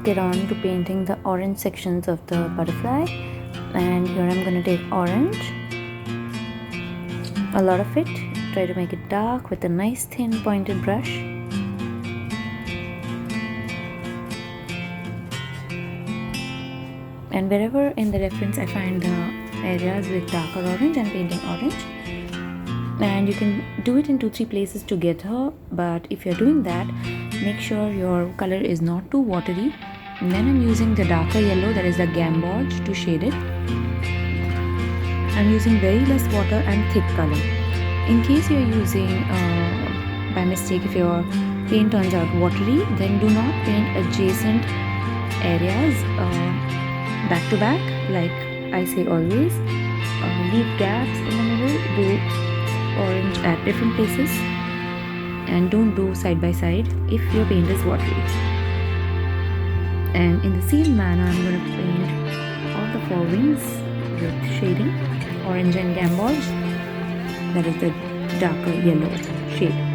get on to painting the orange sections of the butterfly. And here I'm going to take orange, a lot of it, try to make it dark with a nice thin pointed brush. And wherever in the reference I find the areas with darker orange, I'm painting orange. And you can do it in 2-3 places together, but if you're doing that, make sure your color is not too watery. And then I'm using the darker yellow, that is the gamboge, to shade it. I'm using very less water and thick color. In case you're using by mistake, if your paint turns out watery, then do not paint adjacent areas back to back, like I say always. Leave gaps in the middle, do orange at different places, and don't do side by side if your paint is watery. And in the same manner, I'm going to paint all the 4 wings with shading, orange and gamboge, that is the darker yellow shade.